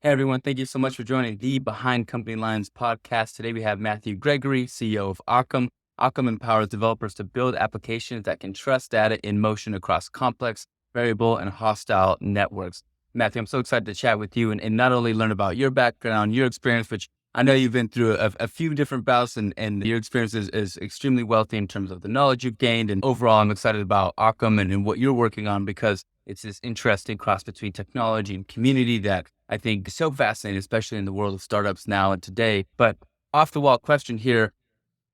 Hey everyone, thank you so much for joining the Behind Company Lines podcast. Today we have Gregory, CEO of Ockam. Ockam empowers developers to build applications that can trust data in motion across complex, variable, and hostile networks. Matthew, I'm so excited to chat with you and not only learn about your background, your experience, which I know you've been through a few different bouts and your experience is extremely wealthy in terms of the knowledge you've gained. And overall, I'm excited about Ockam and what you're working on because it's this interesting cross between technology and community that I think is so fascinating, especially in the world of startups now and today. But off the wall question here.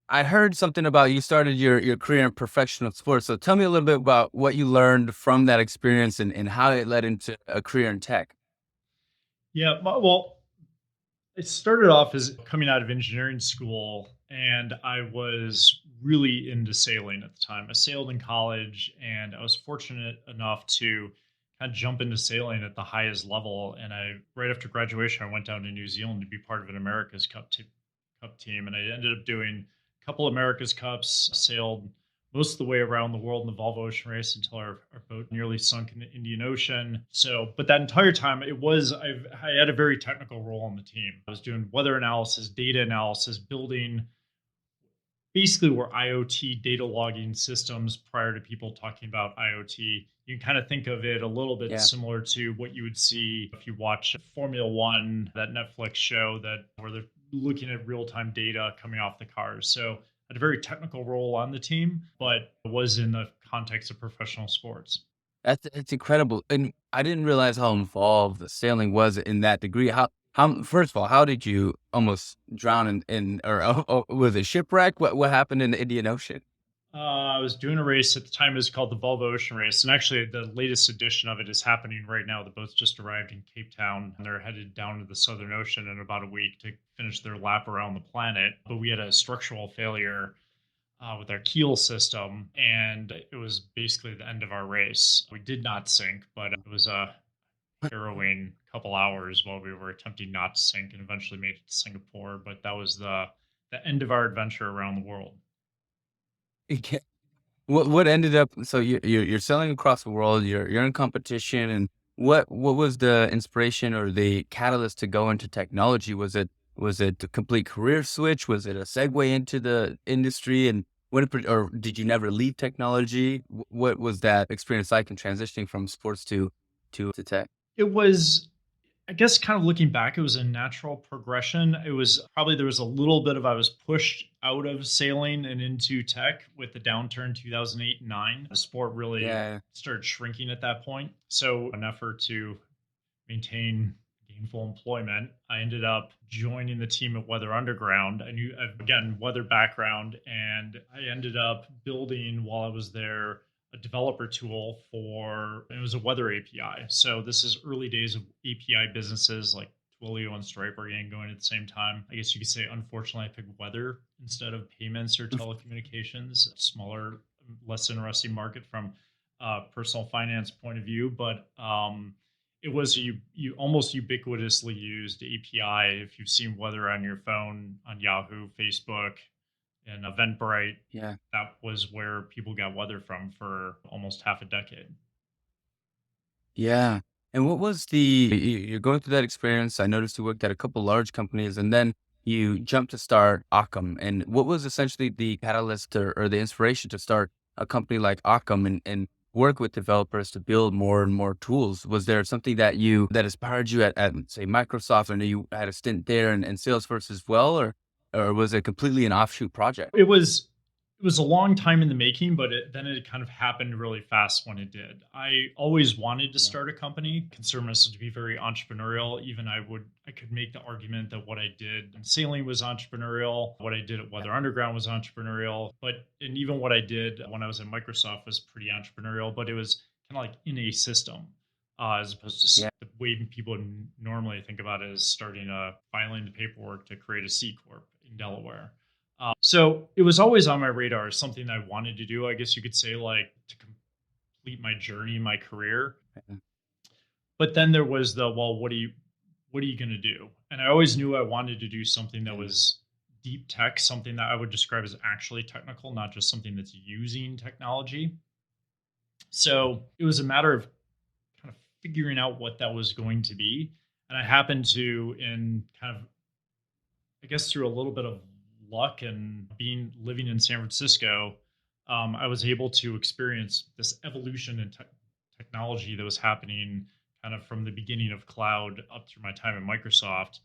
I heard something about you started your career in professional sports. So tell me a little bit about what you learned from that experience and how it led into a career in tech. Yeah, well, it started off as coming out of engineering school, and I was really into sailing at the time. I sailed in college, and I was fortunate enough to kind of jump into sailing at the highest level. And right after graduation, I went down to New Zealand to be part of an America's Cup team, and I ended up doing a couple America's Cups, sailed most of the way around the world in the Volvo ocean race until our boat nearly sunk in the Indian Ocean. So, but that entire time, I had a very technical role on the team. I was doing weather analysis, data analysis, building basically were IoT data logging systems prior to people talking about IoT. You can kind of think of it a little bit Yeah. similar to what you would see if you watch Formula One, that Netflix show that where they're looking at real time data coming off the cars. So I had a very technical role on the team, but it was in the context of professional sports. It's incredible. And I didn't realize how involved the sailing was in that degree. How first of all, how did you almost drown in or was it shipwreck? What happened in the Indian Ocean? I was doing a race at the time. It was called the Volvo Ocean Race, and actually, the latest edition of it is happening right now. The boats just arrived in Cape Town, and they're headed down to the Southern Ocean in about a week to finish their lap around the planet. But we had a structural failure with our keel system, and it was basically the end of our race. We did not sink, but it was a harrowing couple hours while we were attempting not to sink, and eventually made it to Singapore. But that was the end of our adventure around the world. What ended up so you're selling across the world, you're in competition, and what was the inspiration or the catalyst to go into technology? Was it a complete career switch? Was it a segue into the industry? And or did you never leave technology? What was that experience like in transitioning from sports to tech? It was, I guess, kind of looking back, it was a natural progression. It was probably there was a little bit of I was pushed out of sailing and into tech with the downturn 2008 and 9. The sport really Yeah. started shrinking at that point. So, an effort to maintain gainful employment, I ended up joining the team at Weather Underground. I knew, again, weather background, and I ended up building while I was there a developer tool for it was a weather API. So this is early days of API businesses like Twilio and Stripe are getting going at the same time. I guess you could say, unfortunately, I picked weather instead of payments or telecommunications. Smaller, less interesting market from a personal finance point of view, but it was you almost ubiquitously used API if you've seen weather on your phone on Yahoo, Facebook, and Eventbrite. Yeah. That was where people got weather from for almost half a decade. Yeah. And what was you're going through that experience. I noticed you worked at a couple large companies and then you jumped to start Occam. And what was essentially the catalyst or the inspiration to start a company like Occam and work with developers to build more and more tools? Was there something that inspired you at say Microsoft? I know you had a stint there and Salesforce as well, or was it completely an offshoot project? It was a long time in the making, but then it kind of happened really fast when it did. I always wanted to Yeah. start a company, consider myself to be very entrepreneurial. Even I could make the argument that what I did in sailing was entrepreneurial, what I did at Yeah. Weather Underground was entrepreneurial, and even what I did when I was at Microsoft was pretty entrepreneurial, but it was kind of like in a system. As opposed to Yeah. the way people normally think about it as starting filing the paperwork to create a C corp in Delaware. So it was always on my radar, something I wanted to do. I guess you could say, like, to complete my journey, my career. But then there was the, well, what are you going to do? And I always knew I wanted to do something that Yeah. was deep tech, something that I would describe as actually technical, not just something that's using technology. So it was a matter of kind of figuring out what that was going to be. And I happened to, in kind of, I guess, through a little bit of luck and being living in San Francisco, I was able to experience this evolution in technology that was happening kind of from the beginning of cloud up through my time at Microsoft.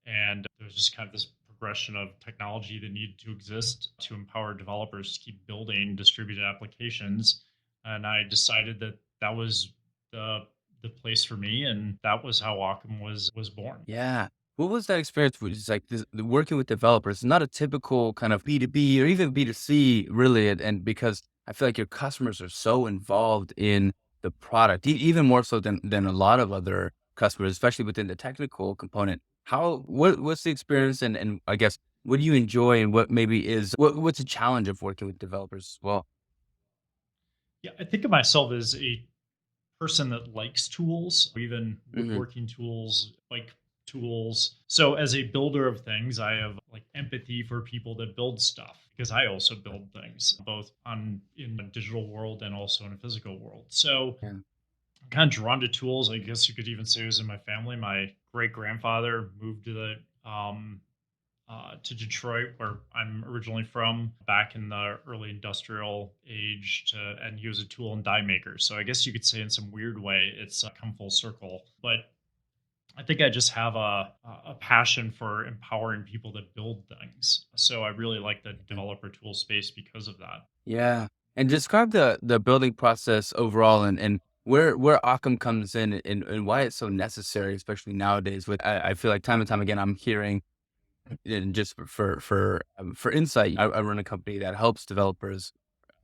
And there was just kind of this progression of technology that needed to exist to empower developers to keep building distributed applications. And I decided that that was the place for me, and that was how Occam was born. Yeah. What was that experience with just like this, the working with developers? Not a typical kind of B2B or even B2C really. And because I feel like your customers are so involved in the product, even more so than a lot of other customers, especially within the technical component. What's the experience and I guess what do you enjoy and what maybe is what's a challenge of working with developers as well? Yeah, I think of myself as a person that likes tools, even Hmm. woodworking tools, like tools. So as a builder of things, I have like empathy for people that build stuff because I also build things both on in the digital world and also in a physical world. So Yeah. I'm kind of drawn to tools. I guess you could even say it was in my family. My great grandfather moved to Detroit, where I'm originally from, back in the early industrial age, and he was a tool and die maker. So I guess you could say, in some weird way, it's come full circle. But I think I just have a passion for empowering people that build things. So I really like the developer tool space because of that. Yeah. And describe the building process overall and where Occam comes in and why it's so necessary, especially nowadays with I feel like time and time again I'm hearing and just for insight, I run a company that helps developers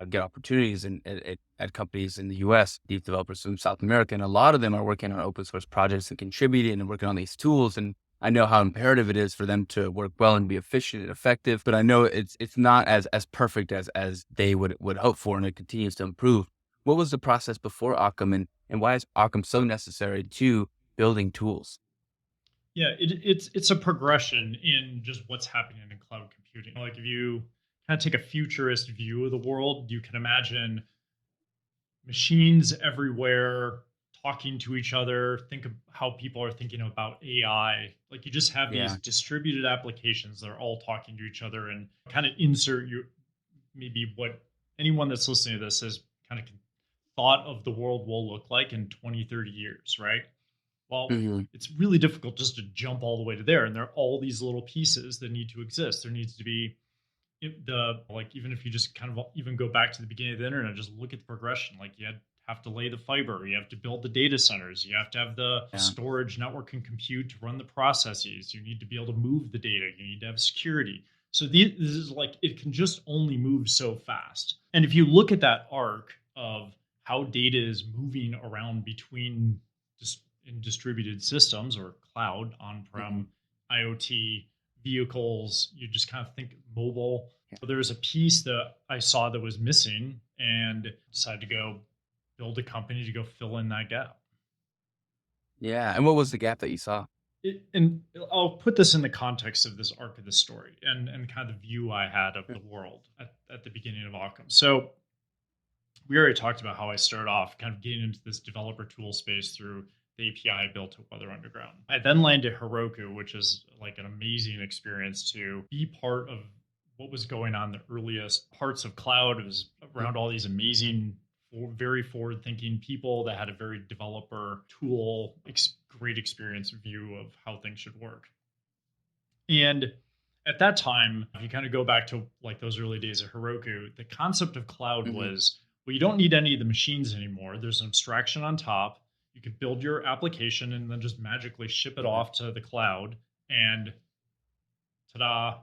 get opportunities at companies in the US, these developers from South America, and a lot of them are working on open source projects and contributing and working on these tools. And I know how imperative it is for them to work well and be efficient and effective. But I know it's not as perfect as they would hope for, and it continues to improve. What was the process before Occam, and why is Occam so necessary to building tools? Yeah, it's a progression in just what's happening in cloud computing. Like if you kind of take a futurist view of the world, you can imagine machines everywhere talking to each other. Think of how people are thinking about AI. Like you just have these Yeah. distributed applications that are all talking to each other, and kind of insert your, maybe what anyone that's listening to this has kind of thought of the world will look like in 20, 30 years, right? Well, Hmm. it's really difficult just to jump all the way to there. And there are all these little pieces that need to exist. There needs to be the, like, even if you just kind of even go back to the beginning of the internet, just look at the progression. Like have to lay the fiber, you have to build the data centers, you have to have the Yeah. storage, network, and compute to run the processes. You need to be able to move the data. You need to have security. So this is like, it can just only move so fast. And if you look at that arc of how data is moving around between in distributed systems or cloud, Hmm. on-prem, IoT, vehicles, you just kind of think mobile. Yeah. So there was a piece that I saw that was missing and decided to go build a company to go fill in that gap. Yeah. And what was the gap that you saw? And I'll put this in the context of this arc of the story and kind of the view I had of the world at the beginning of Occam. So we already talked about how I started off kind of getting into this developer tool space through the API I built at Weather Underground. I then landed Heroku, which is like an amazing experience to be part of what was going on the earliest parts of cloud. It was around all these amazing, very forward thinking people that had a very developer tool, great experience view of how things should work. And at that time, if you kind of go back to like those early days of Heroku, the concept of cloud Hmm. was, well, you don't need any of the machines anymore. There's an abstraction on top. You could build your application and then just magically ship it Hmm. off to the cloud. And ta-da,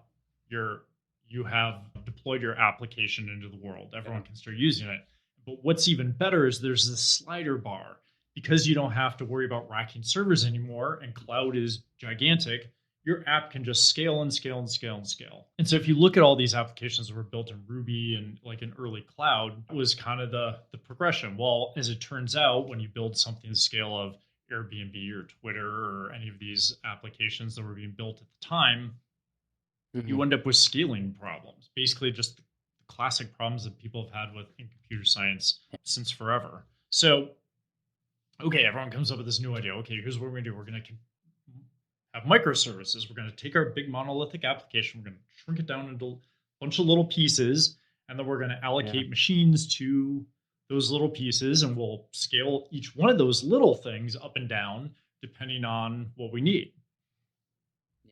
you're you have deployed your application into the world. Yeah. Everyone can start using it. But what's even better is there's this slider bar, because you don't have to worry about racking servers anymore and cloud is gigantic. Your app can just scale and scale and scale and scale. And so if you look at all these applications that were built in Ruby and like an early cloud, it was kind of the progression. Well, as it turns out, when you build something the scale of Airbnb or Twitter or any of these applications that were being built at the time, Hmm. you end up with scaling problems. Basically, just the classic problems that people have had with in computer science since forever. So, okay, everyone comes up with this new idea. Okay, here's what we're gonna do. We're gonna have microservices. We're going to take our big monolithic application, we're going to shrink it down into a bunch of little pieces, and then we're going to Yeah. allocate machines to those little pieces, and we'll scale each one of those little things up and down depending on what we need.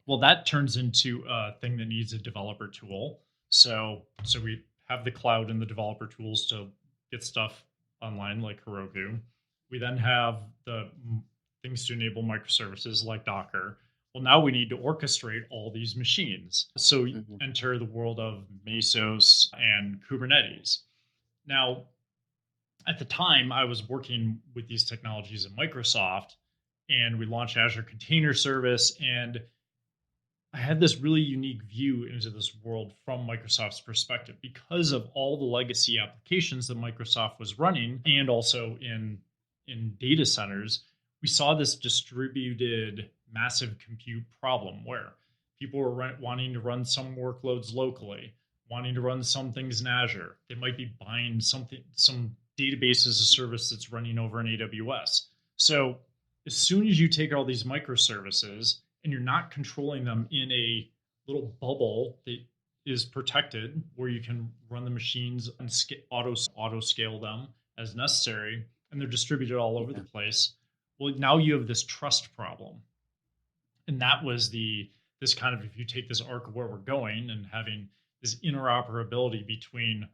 Well, that turns into a thing that needs a developer tool. So we have the cloud and the developer tools to get stuff online like Heroku. We then have the things to enable microservices like Docker. Well, now we need to orchestrate all these machines. So Mhm. enter the world of Mesos and Kubernetes. Now, at the time, I was working with these technologies at Microsoft, and we launched Azure Container Service, and I had this really unique view into this world from Microsoft's perspective because of all the legacy applications that Microsoft was running, and also in data centers. We saw this distributed massive compute problem where people were wanting to run some workloads locally, wanting to run some things in Azure. They might be buying some database as a service that's running over in AWS. So as soon as you take all these microservices and you're not controlling them in a little bubble that is protected where you can run the machines and auto scale them as necessary, and they're distributed all over the Yeah. place. Well, now you have this trust problem. And that was the this kind of, if you take this arc of where we're going and having this interoperability between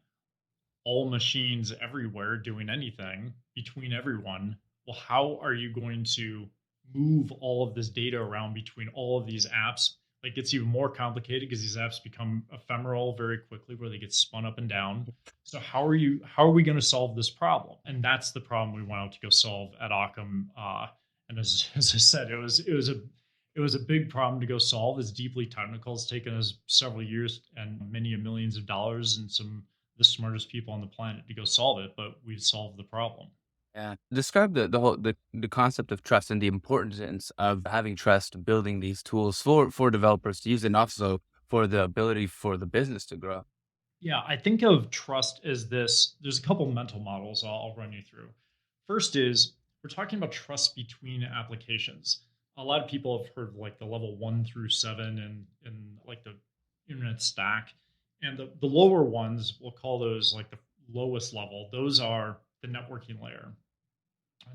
all machines everywhere doing anything between everyone, well, how are you going to move all of this data around between all of these apps? Like, it's even more complicated because these apps become ephemeral very quickly where they get spun up and down. So how are we going to solve this problem? And that's the problem we went out to go solve at Ockam. And as I said, it was a big problem to go solve. It's deeply technical. It's taken us several years and many millions of dollars and some the smartest people on the planet to go solve it, but we've solved the problem. Yeah. Describe the concept of trust and the importance of having trust, building these tools for developers to use, and also for the ability for the business to grow. Yeah, I think of trust as this. There's a couple mental models I'll run you through. First is we're talking about trust between applications. A lot of people have heard of like the level 1 through 7 and like the internet stack. And the lower ones, we'll call those like the lowest level. Those are the networking layer.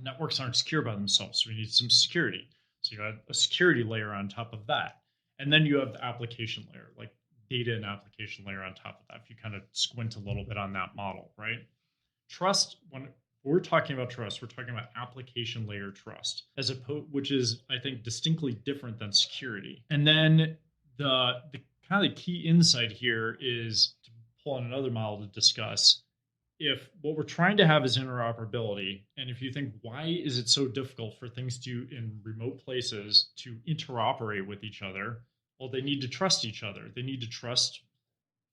Networks aren't secure by themselves, so we need some security. So you have a security layer on top of that. And then you have the application layer, like data and application layer on top of that. If you kind of squint a little bit on that model, right? Trust, when we're talking about trust, we're talking about application layer trust, as opposed, which is, I think, distinctly different than security. And then the kind of key insight here is to pull on another model to discuss if what we're trying to have is interoperability, and if you think, why is it so difficult for things to in remote places to interoperate with each other? Well, they need to trust each other. They need to trust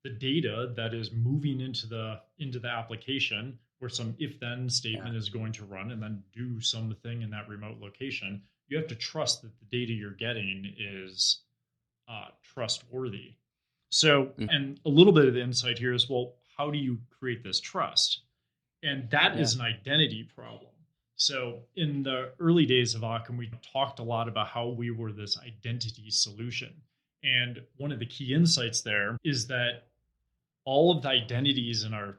the data that is moving into the application where some if then Yeah. statement is going to run and then do something in that remote location. You have to trust that the data you're getting is trustworthy. So, Mm. and a little bit of the insight here is, well, how do you create this trust? And that Yeah. is an identity problem. So, in the early days of Occam, we talked a lot about how we were this identity solution. And one of the key insights there is that all of the identities in our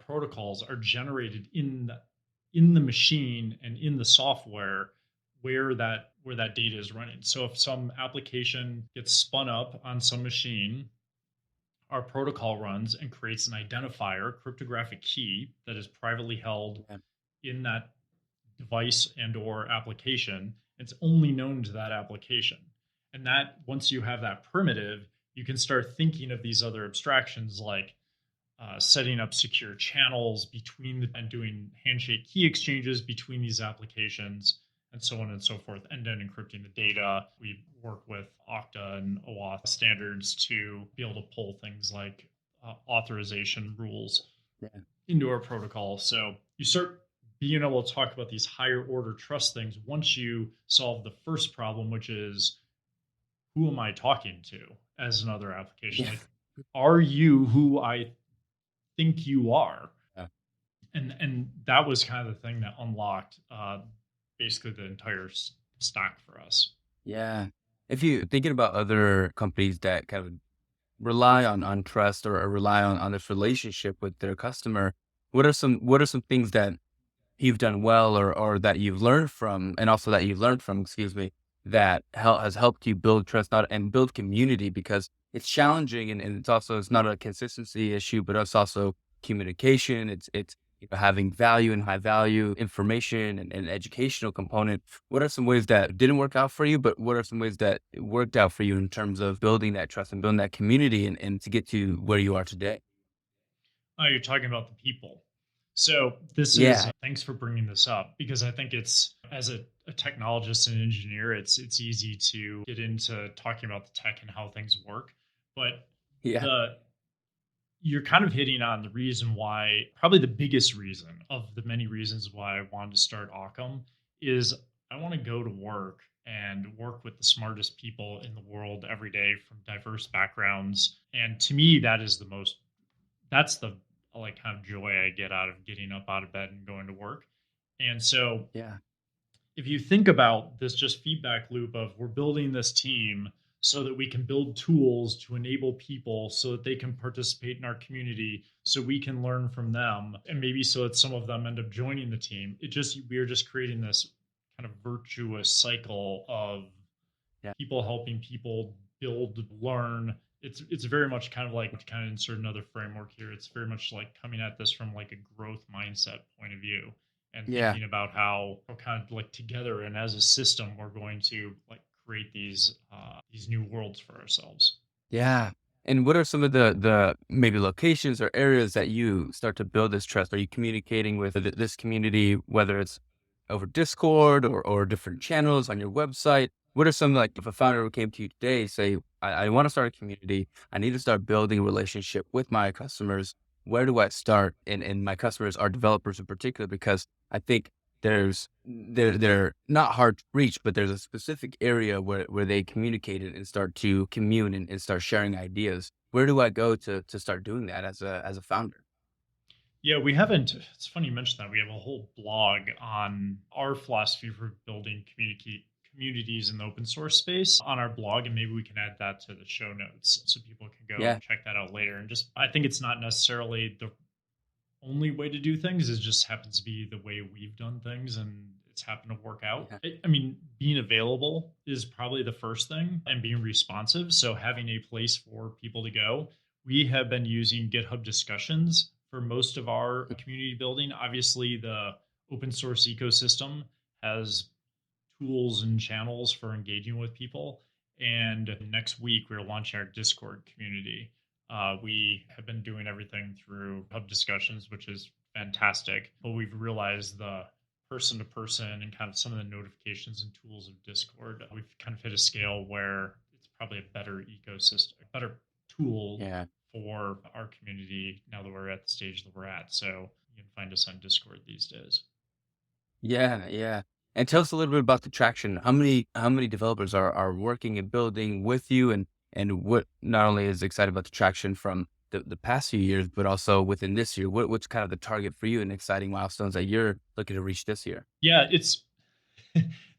protocols are generated in the machine and in the software where that data is running. So if some application gets spun up on some machine, our protocol runs and creates an identifier, cryptographic key that is privately held Yeah. in that device and or application. It's only known to that application. And that once you have that primitive, you can start thinking of these other abstractions like setting up secure channels and doing handshake key exchanges between these applications and so on and so forth, and then encrypting the data. We work with Okta and OAuth standards to be able to pull things like authorization rules Yeah. into our protocol. So you start being able to talk about these higher order trust things once you solve the first problem, which is, who am I talking to as another application? Yeah. Like, are you who I think you are? Yeah. And that was kind of the thing that unlocked basically the entire stack for us. Yeah. If you thinking about other companies that kind of rely on trust or rely on this relationship with their customer, what are some things that you've done well or that you've learned from, and also that you've learned from, excuse me, that has helped you build trust not and build community because it's challenging and it's not a consistency issue, but it's also communication. It's having value and high value information and educational component. What are some ways that didn't work out for you, but what are some ways that it worked out for you in terms of building that trust and building that community and to get to where you are today? Oh, you're talking about the people. So this is Yeah, thanks for bringing this up because I think it's as a technologist and engineer, it's easy to get into talking about the tech and how things work, but yeah, the you're kind of hitting on the reason why, probably the biggest reason of the many reasons why I wanted to start Occam is I want to go to work and work with the smartest people in the world every day from diverse backgrounds. And to me, that's the like kind of joy I get out of getting up out of bed and going to work. And so yeah, if you think about this just feedback loop of we're building this team so that we can build tools to enable people so that they can participate in our community so we can learn from them and maybe so that some of them end up joining the team, it just we are just creating this kind of virtuous cycle of yeah, people helping people build, learn. It's very much kind of like, to kind of insert another framework here, it's very much like coming at this from like a growth mindset point of view and yeah. thinking about how we're kind of like together and as a system we're going to like create these new worlds for ourselves. Yeah. And what are some of the maybe locations or areas that you start to build this trust? Are you communicating with this community, whether it's over Discord or different channels on your website? What are some like if a founder who came to you today, say, I want to start a community, I need to start building a relationship with my customers. Where do I start? And my customers are developers in particular, because I think they're not hard to reach, but there's a specific area where they communicate it and start to commune and start sharing ideas. Where do I go to start doing that as a founder? Yeah, we haven't. It's funny you mentioned that. We have a whole blog on our philosophy for building communicate communities in the open source space on our blog, and maybe we can add that to the show notes so people can go Yeah, check that out later. And just, I think it's not necessarily the only way to do things; it just happens to be the way we've done things, and it's happened to work out. yeah, I mean, being available is probably the first thing, and being responsive. So having a place for people to go. We have been using GitHub discussions for most of our community building. Obviously, the open source ecosystem has tools and channels for engaging with people. And next week, we're launching our Discord community. We have been doing everything through hub discussions, which is fantastic. But we've realized the person to person and kind of some of the notifications and tools of Discord, we've kind of hit a scale where it's probably a better ecosystem, a better tool yeah. for our community now that we're at the stage that we're at. So you can find us on Discord these days. Yeah, yeah. And tell us a little bit about the traction. How many developers are working and building with you, and what not only is excited about the traction from the past few years, but also within this year. What's kind of the target for you and exciting milestones that you're looking to reach this year? Yeah, it's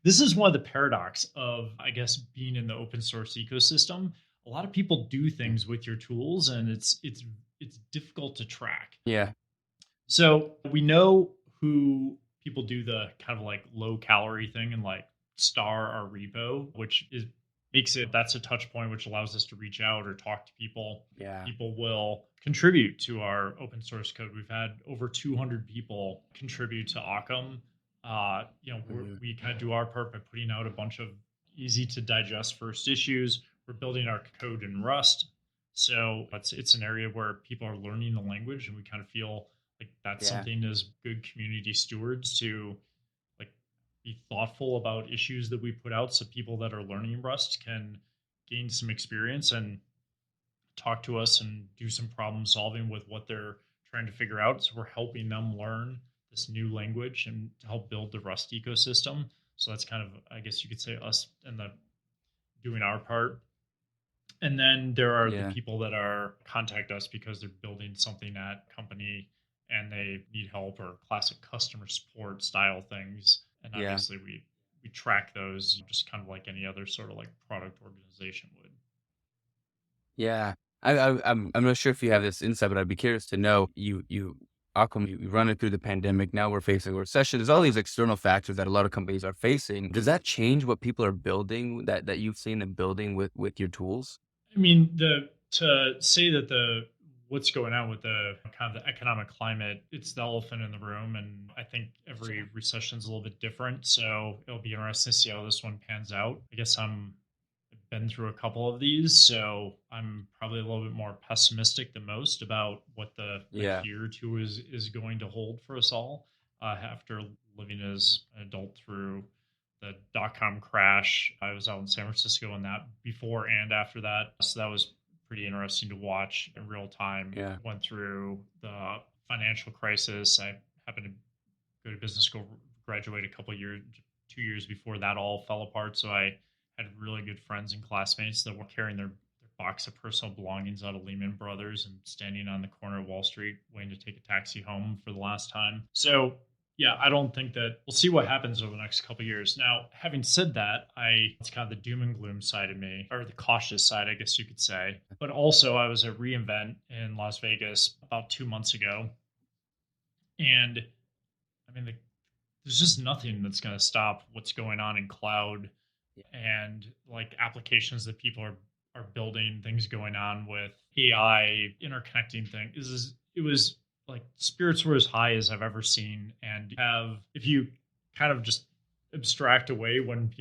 this is one of the paradox of, I guess, being in the open source ecosystem. A lot of people do Yeah. things with your tools, and it's difficult to track. Yeah. So we know who people do the kind of like low calorie thing and like star our repo, which is makes it that's a touch point which allows us to reach out or talk to people. Yeah. People will contribute to our open source code. We've had over 200 people contribute to Occam. Mhm. We kind of do our part by putting out a bunch of easy to digest first issues. We're building our code in Rust, so it's an area where people are learning the language, and we kind of feel like that's Yeah. something as good community stewards to like be thoughtful about issues that we put out so people that are learning Rust can gain some experience and talk to us and do some problem solving with what they're trying to figure out. So we're helping them learn this new language and to help build the Rust ecosystem. So that's kind of, I guess you could say, us and the doing our part. And then there are the Yeah. people that are contact us because they're building something at company and they need help, or classic customer support style things. And Yeah. obviously we we track those just kind of like any other sort of like product organization would. Yeah. I'm not sure if you have this insight, but I'd be curious to know, how come you run it through the pandemic? Now we're facing a recession. There's all these external factors that a lot of companies are facing. Does that change what people are building that you've seen them building with your tools? I mean, the to say that the what's going on with the kind of the economic climate, it's the elephant in the room, and I think every Sure. recession's a little bit different. So it'll be interesting to see how this one pans out. I guess I've been through a couple of these, so I'm probably a little bit more pessimistic than most about what the next Yeah. year or two is going to hold for us all. After living as an adult through the dot-com crash, I was out in San Francisco in that before and after that, so that was pretty interesting to watch in real time. Yeah. Went through the financial crisis. I happened to go to business school, graduate a couple of years, 2 years before that all fell apart. So I had really good friends and classmates that were carrying their box of personal belongings out of Lehman Brothers and standing on the corner of Wall Street waiting to take a taxi home for the last time. So yeah, I don't think that we'll see what happens over the next couple of years. Now, having said that, it's kind of the doom and gloom side of me, or the cautious side, I guess you could say. But also, I was at reInvent in Las Vegas about 2 months ago, and I mean, there's just nothing that's going to stop what's going on in cloud Yeah. and like applications that people are building, things going on with AI, interconnecting things. It was like spirits were as high as I've ever seen. And have if you kind of just abstract away when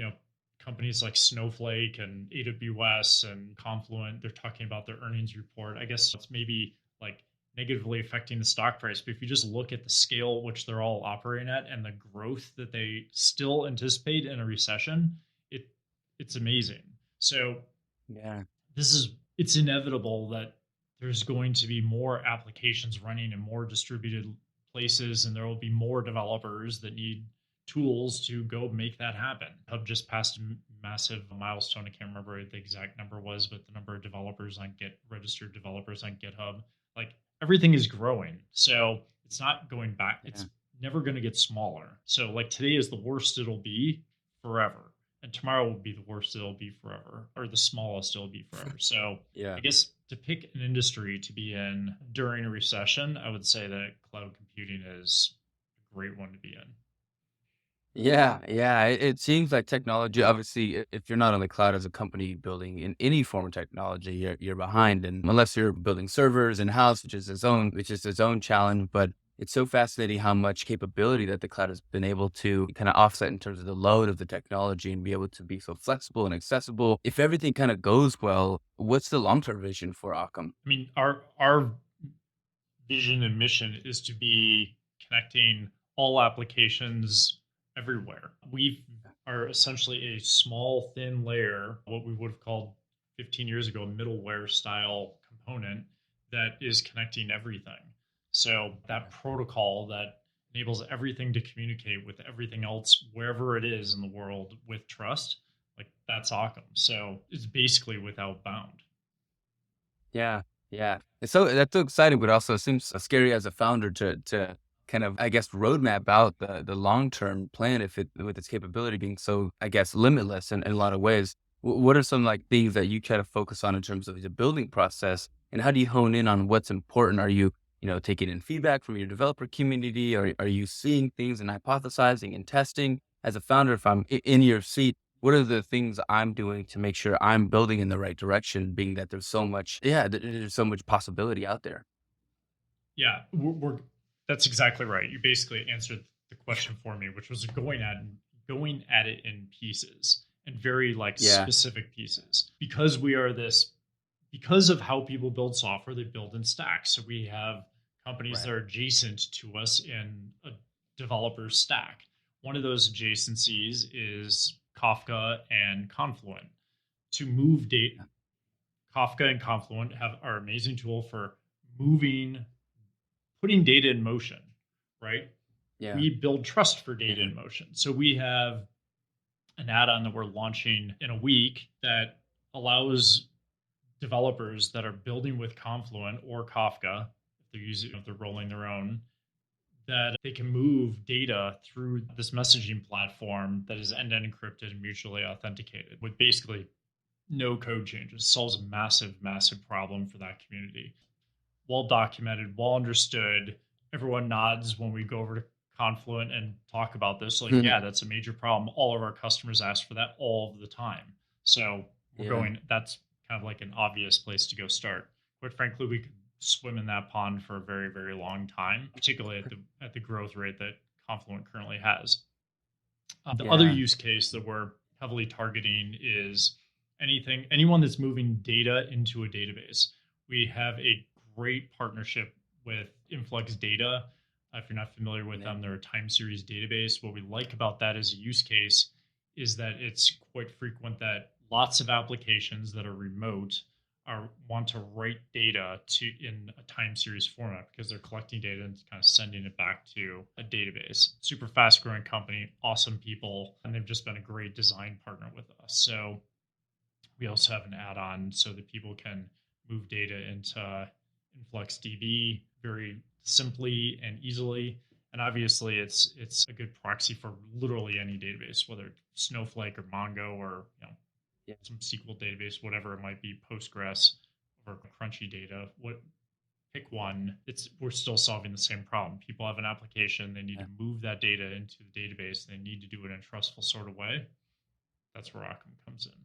companies like Snowflake and AWS and Confluent, they're talking about their earnings report. I guess it's maybe like negatively affecting the stock price. But if you just look at the scale which they're all operating at and the growth that they still anticipate in a recession, it it's amazing. So Yeah. it's inevitable that there's going to be more applications running in more distributed places, and there will be more developers that need tools to go make that happen. Hub just passed a massive milestone. I can't remember what the exact number was, but the number of developers on registered developers on GitHub, like everything is growing. So it's not going back. Yeah. It's never going to get smaller. So like today is the worst it'll be forever, and tomorrow will be the worst it'll be forever, or the smallest it'll be forever. So Yeah. I guess to pick an industry to be in during a recession, I would say that cloud computing is a great one to be in. Yeah, yeah. It seems like technology, obviously, if you're not on the cloud as a company building in any form of technology, you're behind. And unless you're building servers in house, which is its own challenge. But it's so fascinating how much capability that the cloud has been able to kind of offset in terms of the load of the technology and be able to be so flexible and accessible. If everything kind of goes well, what's the long-term vision for Occam? I mean, our vision and mission is to be connecting all applications everywhere. We are essentially a small, thin layer, what we would have called 15 years ago, a middleware style component that is connecting everything. So that protocol that enables everything to communicate with everything else, wherever it is in the world, with trust, like that's Occam. So it's basically without bound. Yeah, yeah. And so that's so exciting, but also seems scary as a founder to kind of, I guess, roadmap out the long term plan if it with its capability being so, I guess, limitless in a lot of ways. What are some like things that you try to focus on in terms of the building process, and how do you hone in on what's important? Are you taking in feedback from your developer community? Are you seeing things and hypothesizing and testing? As a founder, if I'm in your seat, what are the things I'm doing to make sure I'm building in the right direction, being that there's so much, yeah, there's so much possibility out there. Yeah, that's exactly right. You basically answered the question for me, which was going at it in pieces and very like Yeah, specific pieces. Because of how people build software, they build in stacks. So we have companies right. that are adjacent to us in a developer stack. One of those adjacencies is Kafka and Confluent. To move data, Kafka and Confluent have our amazing tool for moving putting data in motion, right? Yeah. We build trust for data Yeah. in motion. So we have an add-on that we're launching in a week that allows developers that are building with Confluent or Kafka, if they're rolling their own, that they can move data through this messaging platform that is end-to-end encrypted and mutually authenticated with basically no code changes. Solves a massive, massive problem for that community. Well documented, well understood. Everyone nods when we go over to Confluent and talk about this. Like, Mhm. yeah, that's a major problem. All of our customers ask for that all of the time. So Yeah. that's kind of like an obvious place to go start. Quite frankly, we could swim in that pond for a very, very long time, particularly at the growth rate that Confluent currently has. The other Yeah. use case that we're heavily targeting is anyone that's moving data into a database. We have a great partnership with Influx Data. If you're not familiar with Yeah. them, they're a time series database. What we like about that as a use case is that it's quite frequent that lots of applications that are remote are want to write data to in a time series format because they're collecting data and kind of sending it back to a database. Super fast growing company, awesome people, and they've just been a great design partner with us. So we also have an add-on so that people can move data into InfluxDB very simply and easily. And obviously, it's a good proxy for literally any database, whether it's Snowflake or Mongo or Yeah. some SQL database, whatever it might be, Postgres or Crunchy data. What pick one? It's we're still solving the same problem. People have an application, they need Yeah. to move that data into the database, they need to do it in a trustful sort of way. That's where Occam comes in.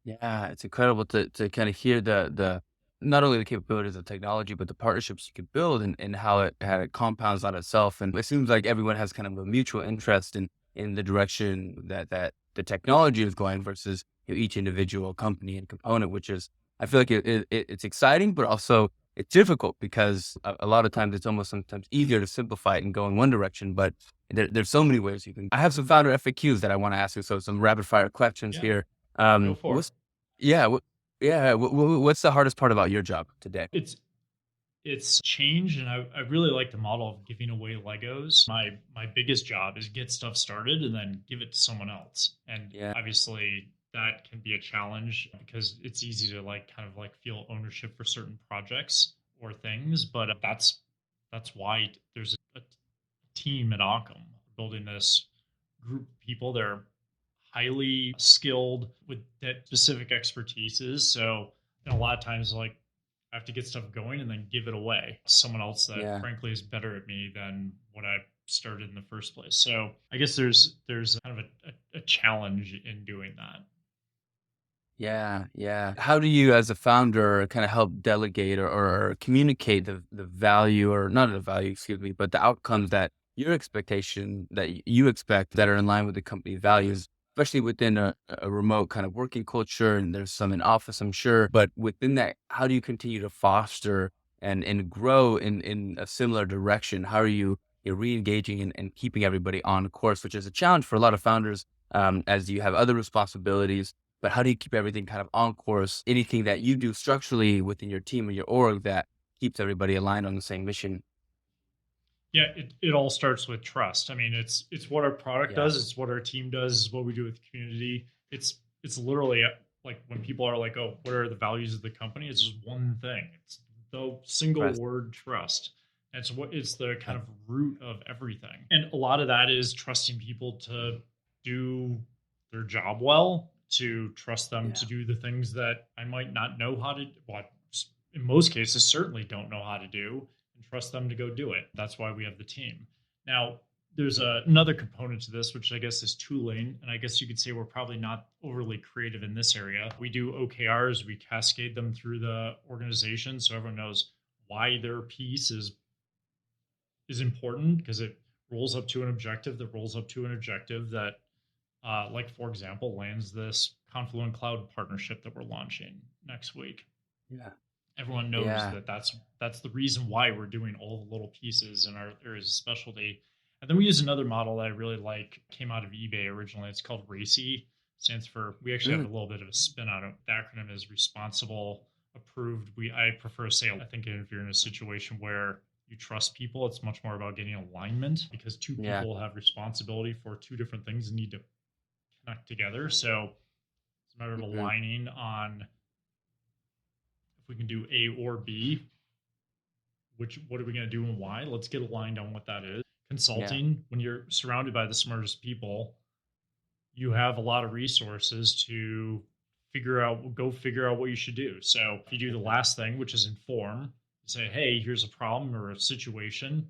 Yeah, it's incredible to kind of hear the not only the capabilities of technology, but the partnerships you could build and how it compounds on itself. And it seems like everyone has kind of a mutual interest in the direction that the technology is going versus each individual company and component, which is I feel like it's exciting, but also it's difficult because a lot of times it's almost sometimes easier to simplify it and go in one direction, but there's so many ways you can. I have some founder FAQs that I want to ask you, so some rapid fire questions Yeah, here. go for it. What's yeah, what's the hardest part about your job today? It's change, and I really like the model of giving away Legos. My biggest job is get stuff started and then give it to someone else. And Yeah, obviously that can be a challenge because it's easy to like kind of like feel ownership for certain projects or things, but that's why there's a team at Occam building this group of people. They're highly skilled with that specific expertises. So, a lot of times, like I have to get stuff going and then give it away to someone else that yeah. frankly is better at me than what I started in the first place. So I guess there's kind of a challenge in doing that. Yeah, yeah. How do you, as a founder, kind of help delegate or communicate the value, or not the value, excuse me, but the outcomes that your expectation that you expect that are in line with the company values, especially within a remote kind of working culture, and there's some in office, I'm sure, but within that, how do you continue to foster and grow in a similar direction? How are you're re-engaging and keeping everybody on course, which is a challenge for a lot of founders, as you have other responsibilities, but how do you keep everything kind of on course? Anything that you do structurally within your team or your org that keeps everybody aligned on the same mission? Yeah, it all starts with trust. I mean, it's what our product Yeah. does, it's what our team does, it's what we do with the community. It's literally like when people are like, "Oh, what are the values of the company?" It's just one thing. It's the single Trust. word trust. It's the Yeah. kind of root of everything. And a lot of that is trusting people to do their job well, to trust them to Yeah. do the things that I might not know how to, well, in most cases certainly don't know how to do, and trust them to go do it. That's why we have the team. Now, there's Yeah. another component to this, which I guess is tooling. And I guess you could say we're probably not overly creative in this area. We do OKRs, we cascade them through the organization so everyone knows why their piece is important because it rolls up to an objective that rolls up to an objective that like for example lands this Confluent Cloud partnership that we're launching next week. Yeah. Everyone knows Yeah. that that's the reason why we're doing all the little pieces in our areas of specialty. And then we use another model that I really like, came out of eBay originally. It's called RACI. Stands for, we actually have Mm, a little bit of a spin on it. The acronym is responsible, approved. I prefer to say, I think if you're in a situation where you trust people, it's much more about getting alignment because two yeah. people have responsibility for two different things and need to connect together. So it's a matter of Mhm. aligning on if we can do A or B, what are we going to do and why? Let's get aligned on what that is. Yeah. Consulting, when you're surrounded by the smartest people, you have a lot of resources to go figure out what you should do. So if you do the last thing, which is inform, you say, hey, here's a problem or a situation.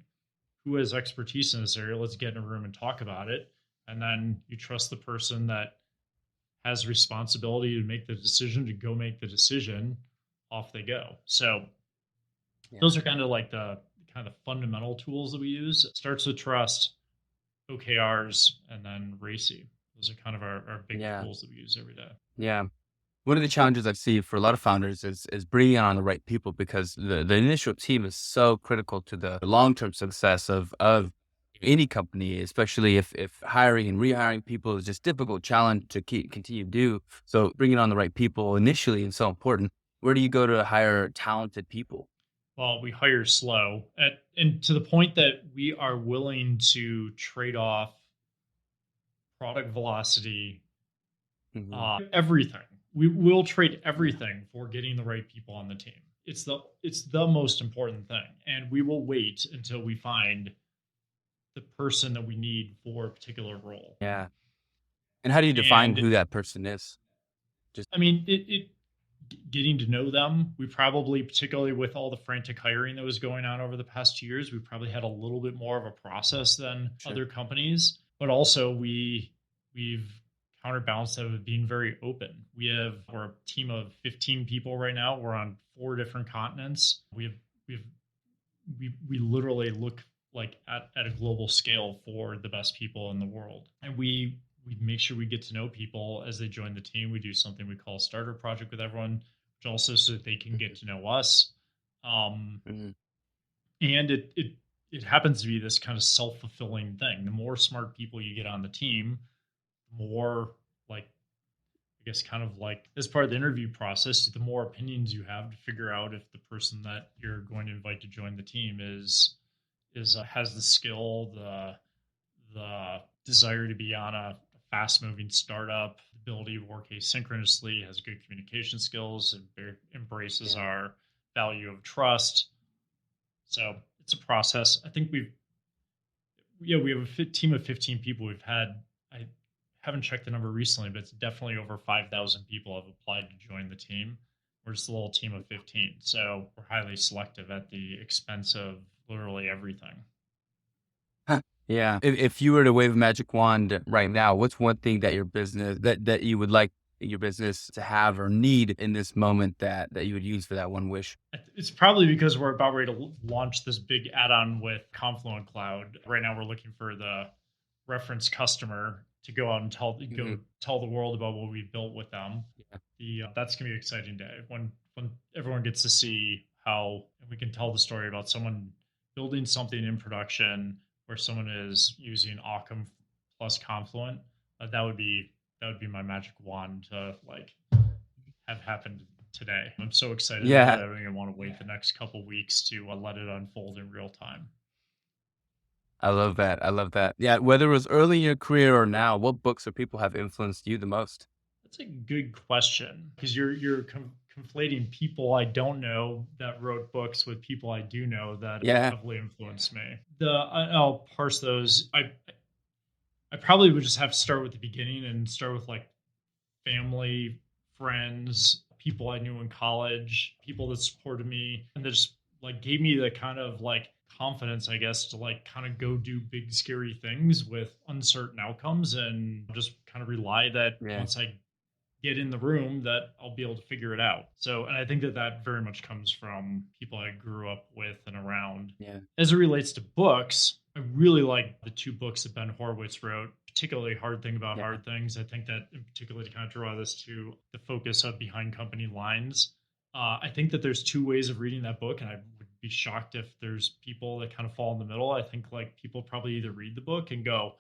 Who has expertise in this area? Let's get in a room and talk about it. And then you trust the person that has responsibility to make the decision to go make the decision. Off they go. So Yeah. those are kind of like the fundamental tools that we use. It starts with trust, OKRs, and then RACI. Those are kind of our big Yeah. tools that we use every day. Yeah. One of the challenges I see for a lot of founders is bringing on the right people, because the initial team is so critical to the long-term success of any company, especially if hiring and rehiring people is just difficult challenge to continue to do. So bringing on the right people initially is so important. Where do you go to hire talented people? Well, we hire slow and to the point that we are willing to trade off product velocity, Hmm. everything. We will trade everything for getting the right people on the team. It's the most important thing, and we will wait until we find the person that we need for a particular role. Yeah. And how do you define And who that person is? Just I mean, getting to know them, we probably, particularly with all the frantic hiring that was going on over the past 2 years, we probably had a little bit more of a process than sure. other companies. But also, we've counterbalanced that with being very open. We're a team of 15 people right now. We're on 4 different continents. We've we literally look like at a global scale for the best people in the world, and we make sure we get to know people as they join the team. We do something we call a starter project with everyone, which also so that they can get to know us. Um, Hmm. and it happens to be this kind of self fulfilling thing. The more smart people you get on the team, the more, like, I guess, kind of like as part of the interview process, the more opinions you have to figure out if the person that you're going to invite to join the team is has the skill, the desire to be on a fast moving startup, ability to work asynchronously, has good communication skills, and embraces Yeah. our value of trust. So it's a process. I think we have a team of 15 people. I haven't checked the number recently, but it's definitely over 5,000 people have applied to join the team. We're just a little team of 15. So we're highly selective at the expense of literally everything. Huh. Yeah. If you were to wave a magic wand right now, what's one thing that your business that you would like your business to have or need in this moment that you would use for that one wish? It's probably because we're about ready to launch this big add-on with Confluent Cloud. Right now, we're looking for the reference customer to go out and Hmm. tell the world about what we built with them. Yeah. The That's gonna be an exciting day when everyone gets to see how we can tell the story about someone building something in production where someone is using Ockam plus Confluent. That would be my magic wand to, like, have happened today. I'm so excited about it. Yeah. I don't even want to wait the next couple weeks to let it unfold in real time. I love that. I love that. Yeah. Whether it was early in your career or now, what books or people have influenced you the most? That's a good question because you're conflating people I don't know that wrote books with people I do know that Yeah. heavily influenced me. I'll parse those. I probably would just have to start with the beginning and start with, like, family, friends, people I knew in college, people that supported me and that just, like, gave me the kind of, like, confidence, I guess, to, like, kind of go do big scary things with uncertain outcomes and just kind of rely that Yeah. once I get in the room that I'll be able to figure it out. So, and I think that that very much comes from people I grew up with and around. Yeah. As it relates to books, I really like the 2 books that Ben Horowitz wrote, particularly Hard Thing About Yeah. Hard Things. I think that in particular to kind of draw this to the focus of Behind Company Lines. I think that there's 2 ways of reading that book, and I would be shocked if there's people that kind of fall in the middle. I think, like, people probably either read the book and go,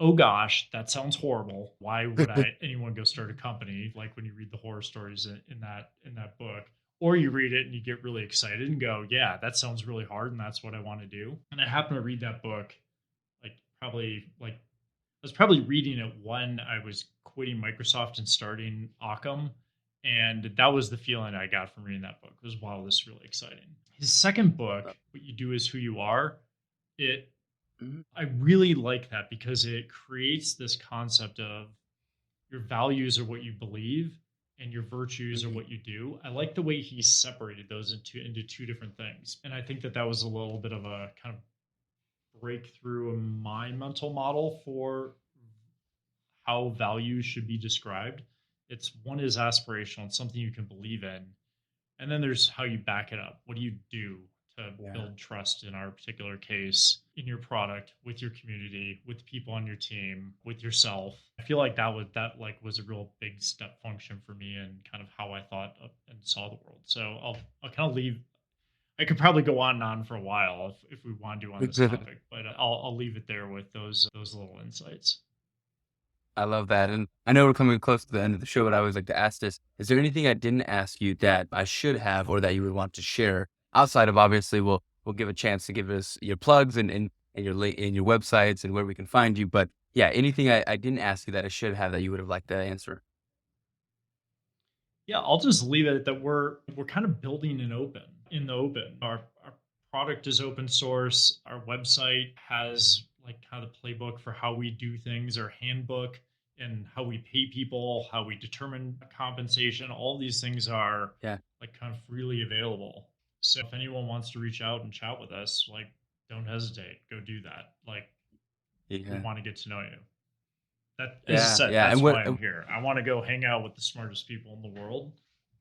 oh gosh, that sounds horrible. Why would anyone go start a company? Like, when you read the horror stories in that book, or you read it and you get really excited and go, yeah, that sounds really hard, and that's what I want to do. And I happened to read that book, like, I was probably reading it when I was quitting Microsoft and starting Ockam, and that was the feeling I got from reading that book. It was, wow, this is really exciting. His second book, Uh, What You Do Is Who You Are, it mm, I really like that because it creates this concept of your values are what you believe and your virtues are mm, what you do. I like the way he separated those into two different things. And I think that that was a little bit of a kind of breakthrough in my mental model for how values should be described. It's one is aspirational, it's something you can believe in. And then there's how you back it up. What do you do to yeah. build trust in our particular case in your product, with your community, with people on your team, with yourself? I feel like that was a real big step function for me and kind of how I thought and saw the world. So I'll kind of leave. I could probably go on and on for a while if we want to on this topic, but I'll leave it there with those little insights. I love that. And I know we're coming close to the end of the show, but I always like to ask this. Is there anything I didn't ask you that I should have or that you would want to share outside of obviously we'll give a chance to give us your plugs and your and your websites and where we can find you. But yeah, anything I didn't ask you that I should have that you would have liked to answer. Yeah, I'll just leave it at that we're kind of building an open in the open. Our product is open source. Our website has like kind of the playbook for how we do things, our handbook and how we pay people, how we determine compensation. All these things are Yeah. like kind of freely available. So if anyone wants to reach out and chat with us, like don't hesitate. Go do that. Like we Yeah. want to get to know you. That, as I Yeah. said, Yeah. And that's what why I'm here. I want to go hang out with the smartest people in the world,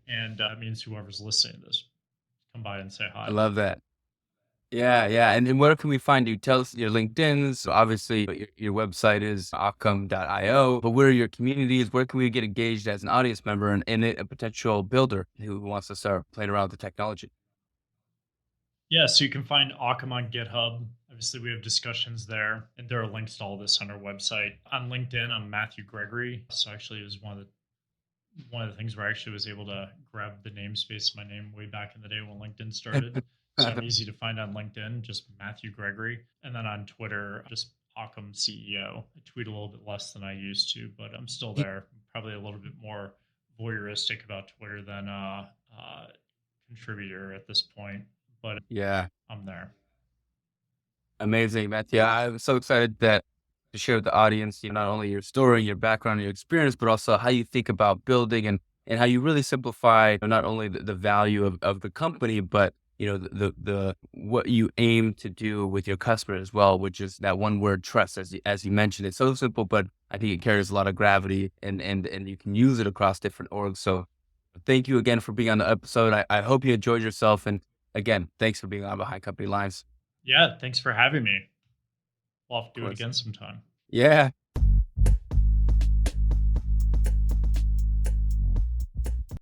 and that means whoever's listening to this, come by and say I hi. love that. Yeah, yeah. And where can we find you? Tell us your LinkedIn's. So obviously, but your website is occam.io. But where are your communities? Where can we get engaged as an audience member and a potential builder who wants to start playing around with the technology? Yeah, so you can find Ockam on GitHub. Obviously, we have discussions there, and there are links to all this on our website. On LinkedIn, I'm Matthew Gregory. So actually, it was one of the things where I actually was able to grab the namespace of my name way back in the day when LinkedIn started. So I'm easy to find on LinkedIn, just Matthew Gregory. And then on Twitter, just Occam CEO. I tweet a little bit less than I used to, but I'm still there. Probably a little bit more voyeuristic about Twitter than contributor at this point, but Yeah. I'm there. Amazing, Matthew. I'm so excited that to share with the audience, not only your story, your background, your experience, but also how you think about building and how you really simplify not only the value of the company, but the what you aim to do with your customer as well, which is that one word trust, as you mentioned. It's so simple, but I think it carries a lot of gravity and you can use it across different orgs. So thank you again for being on the episode. I hope you enjoyed yourself. And again, thanks for being on Behind Company Lines. Yeah, thanks for having me. We'll have Of to do it course. again sometime. Yeah.